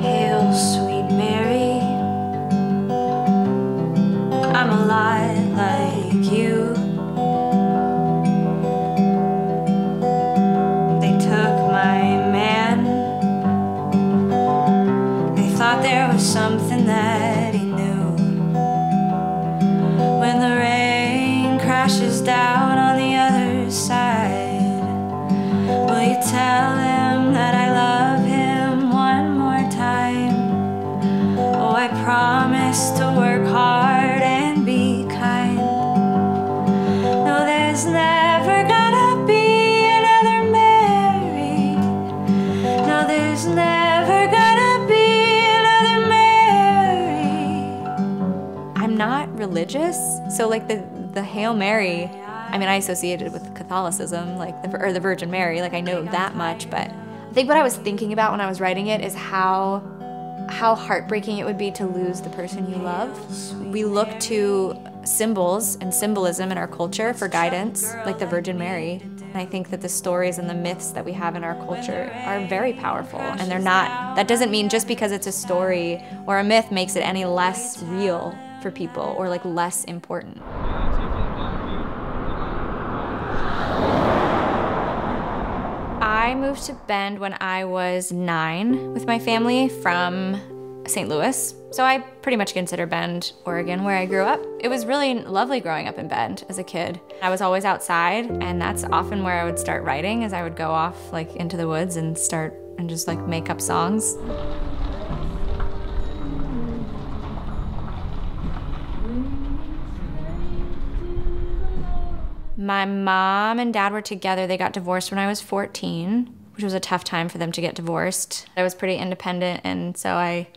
Hail, sweet Mary, I'm a lot like you. They took my man. They thought there was something that he knew. When the rain crashes down on the other side, will you tell him that I love him one more time? Oh, I promise to work hard and be kind. No, there's never gonna be another Mary. No, there's never gonna be another Mary. I'm not religious, so like the Hail Mary, I mean, I associated it with Catholicism, like the Virgin Mary, like I know that much, but I think what I was thinking about when I was writing it is how heartbreaking it would be to lose the person you love. We look to symbols and symbolism in our culture for guidance, like the Virgin Mary. And I think that the stories and the myths that we have in our culture are very powerful, and they're not, that doesn't mean just because it's a story or a myth makes it any less real for people or like less important. I moved to Bend when I was 9 with my family from St. Louis. So I pretty much consider Bend, Oregon, where I grew up. It was really lovely growing up in Bend as a kid. I was always outside, and that's often where I would start writing, as I would go off like into the woods and start and just like make up songs. My mom and dad were together. They got divorced when I was 14, which was a tough time for them to get divorced. I was pretty independent, and so I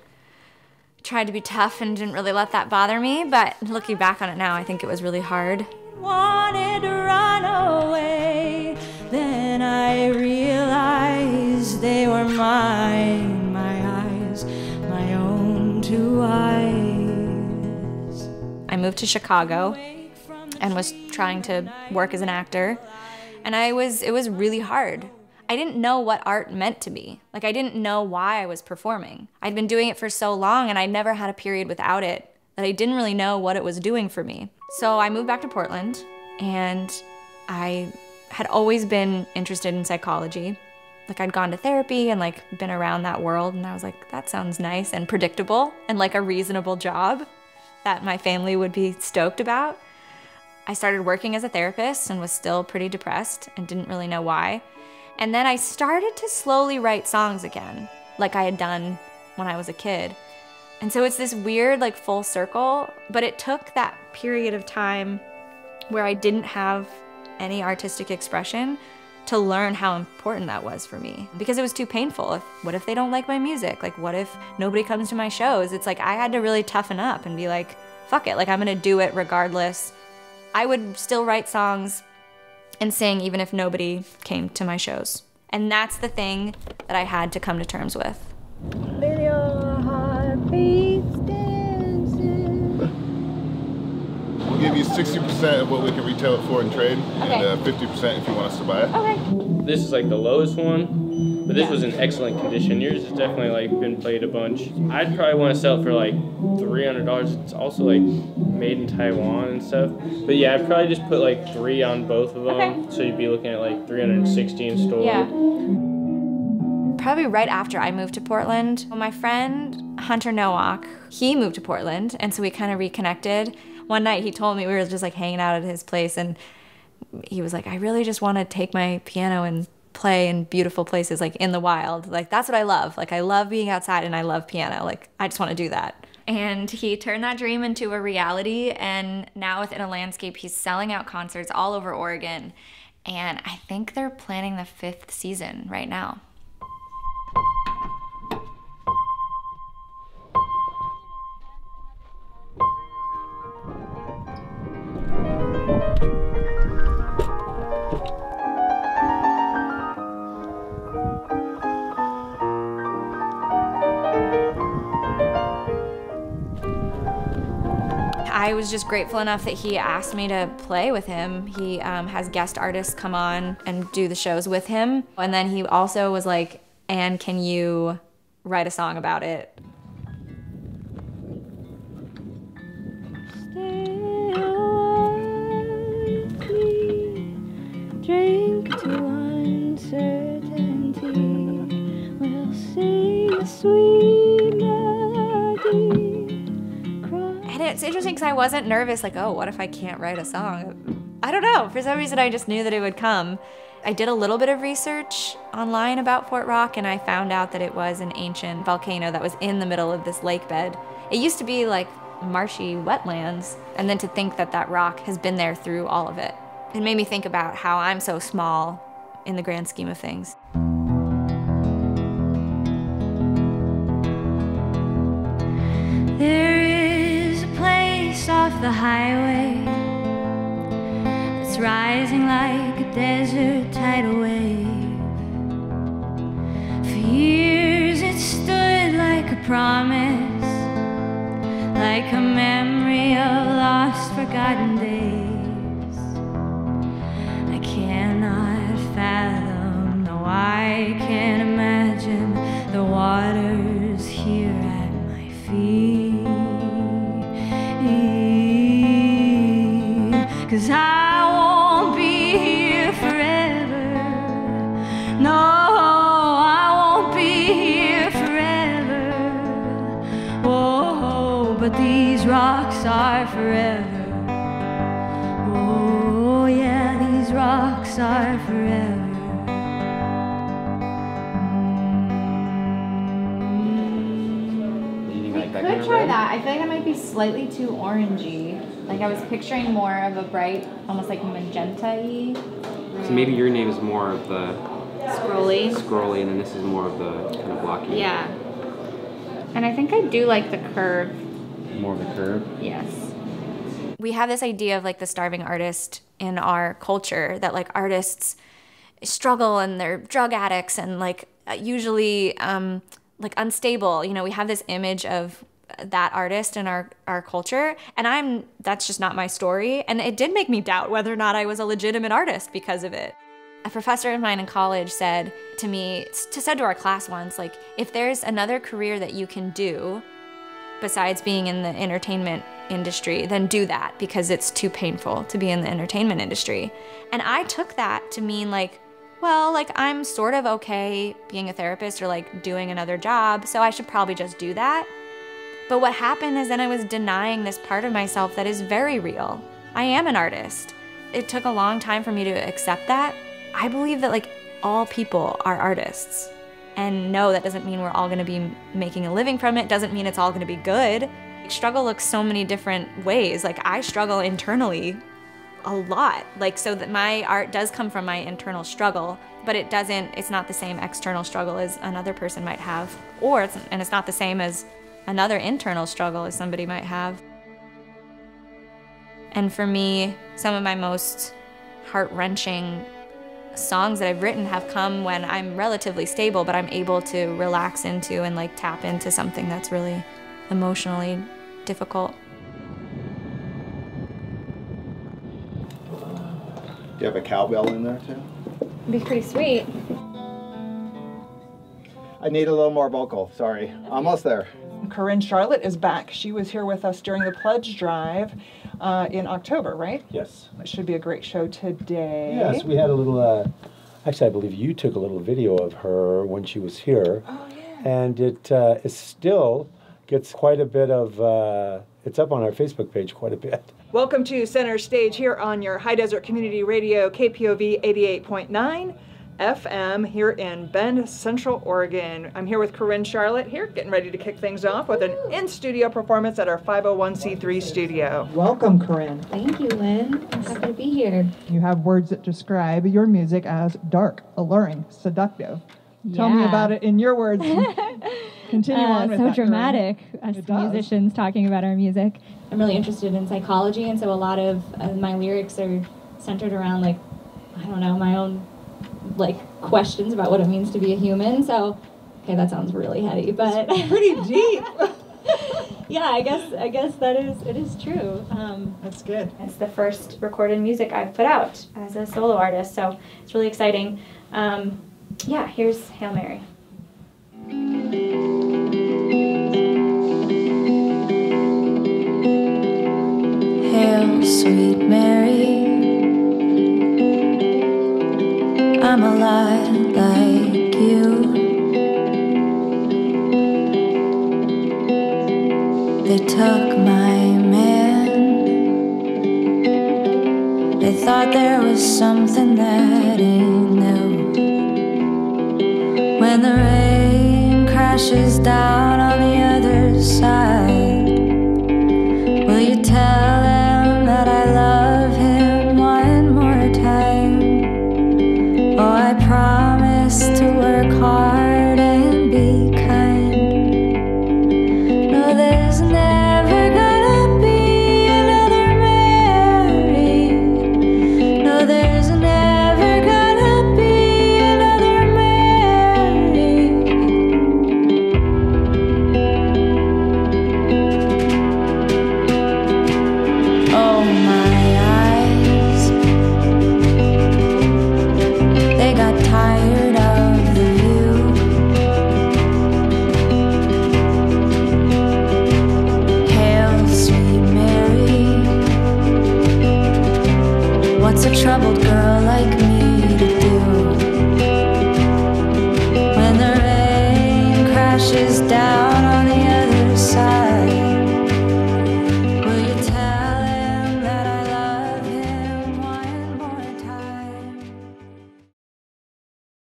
tried to be tough and didn't really let that bother me, but looking back on it now, I think it was really hard. Wanted to run away, then I realized they were mine, my eyes, my own two eyes. I moved to Chicago and was trying to work as an actor, and it was really hard. I didn't know what art meant to me. Like, I didn't know why I was performing. I'd been doing it for so long, and I never had a period without it that I didn't really know what it was doing for me. So I moved back to Portland, and I had always been interested in psychology. Like, I'd gone to therapy and like been around that world, and I was like, that sounds nice and predictable and like a reasonable job that my family would be stoked about. I started working as a therapist and was still pretty depressed and didn't really know why. And then I started to slowly write songs again, like I had done when I was a kid. And so it's this weird like full circle, but it took that period of time where I didn't have any artistic expression to learn how important that was for me. Because it was too painful. What if they don't like my music? Like, what if nobody comes to my shows? It's like I had to really toughen up and be like, fuck it, like I'm gonna do it regardless. I would still write songs and sing even if nobody came to my shows. And that's the thing that I had to come to terms with. With your heart beats dancing. We'll give you 60% of what we can retail it for in trade, okay, and 50% if you want us to buy it. Okay. This is like the lowest one, but this was in excellent condition. Yours has definitely like been played a bunch. I'd probably want to sell it for like $300. It's also like made in Taiwan and stuff. But yeah, I'd probably just put like 3 on both of them. Okay. So you'd be looking at like 360 in store. Yeah. Probably right after I moved to Portland, my friend Hunter Nowak, he moved to Portland, and so we kind of reconnected. One night he told me, we were just like hanging out at his place, and he was like, I really just want to take my piano and play in beautiful places, like in the wild. Like, that's what I love. Like, I love being outside and I love piano. Like, I just want to do that. And he turned that dream into a reality, and now within a landscape, he's selling out concerts all over Oregon. And I think they're planning the 5th season right now. I was just grateful enough that he asked me to play with him. He has guest artists come on and do the shows with him. And then he also was like, "And can you write a song about it?" Stay with me, drink to uncertainty, we'll sing a sweet melody. And it's interesting because I wasn't nervous, like, oh, what if I can't write a song? I don't know. For some reason, I just knew that it would come. I did a little bit of research online about Fort Rock, and I found out that it was an ancient volcano that was in the middle of this lake bed. It used to be like marshy wetlands, and then to think that that rock has been there through all of it. It made me think about how I'm so small in the grand scheme of things. There is a place off the highway that's rising like a desert tidal wave. For years it stood like a promise, like a memory of lost, forgotten days. I cannot fathom, no, I can't imagine the waters here at my feet. 'Cause I won't be here forever. No, I won't be here forever. Oh, but these rocks are forever. Oh, yeah, these rocks are forever. Could try that. I feel like that might be slightly too orangey. Like I was picturing more of a bright, almost like magenta-y. So maybe your name is more of the scrolly, and then this is more of the kind of blocky. Yeah. And I think I do like the curve. More of the curve? Yes. We have this idea of like the starving artist in our culture, that like artists struggle and they're drug addicts and like usually like unstable. You know, we have this image of that artist in our culture, and that's just not my story. And it did make me doubt whether or not I was a legitimate artist because of it. A professor of mine in college said to our class once, like, if there's another career that you can do besides being in the entertainment industry, then do that, because it's too painful to be in the entertainment industry. And I took that to mean like, well, like I'm sort of okay being a therapist or like doing another job, so I should probably just do that. But what happened is then I was denying this part of myself that is very real. I am an artist. It took a long time for me to accept that. I believe that like all people are artists. And no, that doesn't mean we're all gonna be making a living from it. Doesn't mean it's all gonna be good. Struggle looks so many different ways. Like I struggle internally a lot. Like, so that my art does come from my internal struggle, but it's not the same external struggle as another person might have. And it's not the same as another internal struggle as somebody might have. And for me, some of my most heart-wrenching songs that I've written have come when I'm relatively stable, but I'm able to relax into and like tap into something that's really emotionally difficult. Do you have a cowbell in there too? It'd be pretty sweet. I need a little more vocal, sorry. Almost there. Corinne Sharlet is back. She was here with us during the pledge drive in October, right? Yes. It should be a great show today. Yes, we had a little, actually I believe you took a little video of her when she was here. Oh, yeah. And it still gets quite a bit of, it's up on our Facebook page quite a bit. Welcome to Center Stage here on your High Desert Community Radio, KPOV 88.9 FM here in Bend, Central Oregon. I'm here with Corinne Sharlet here, getting ready to kick things off with an in-studio performance at our 501c3 studio. Welcome, Corinne. Thank you, Lynn. I'm happy to be here. You have words that describe your music as dark, alluring, seductive. Tell me about it in your words. Continue on with so that, dramatic, us musicians talking about our music. I'm really interested in psychology, and so a lot of my lyrics are centered around, like, I don't know, my own, like, questions about what it means to be a human. So, okay, that sounds really heady, but... It's pretty deep. Yeah, I guess it is true. That's good. It's the first recorded music I've put out as a solo artist, so it's really exciting. Yeah, here's Hail Mary. Hail, sweet Mary, I'm a lot like you. They took my man. They thought there was something that he knew. When the rain crashes down on the other side, will you tell him that I love him one more time? Oh, I promise to work hard and be kind. No, there's never gonna be another Mary. No, there's never gonna be another Mary. Oh, my eyes, they got tired of the view. Hail, sweet Mary, what's a troubled girl like me to do? When the rain crashes down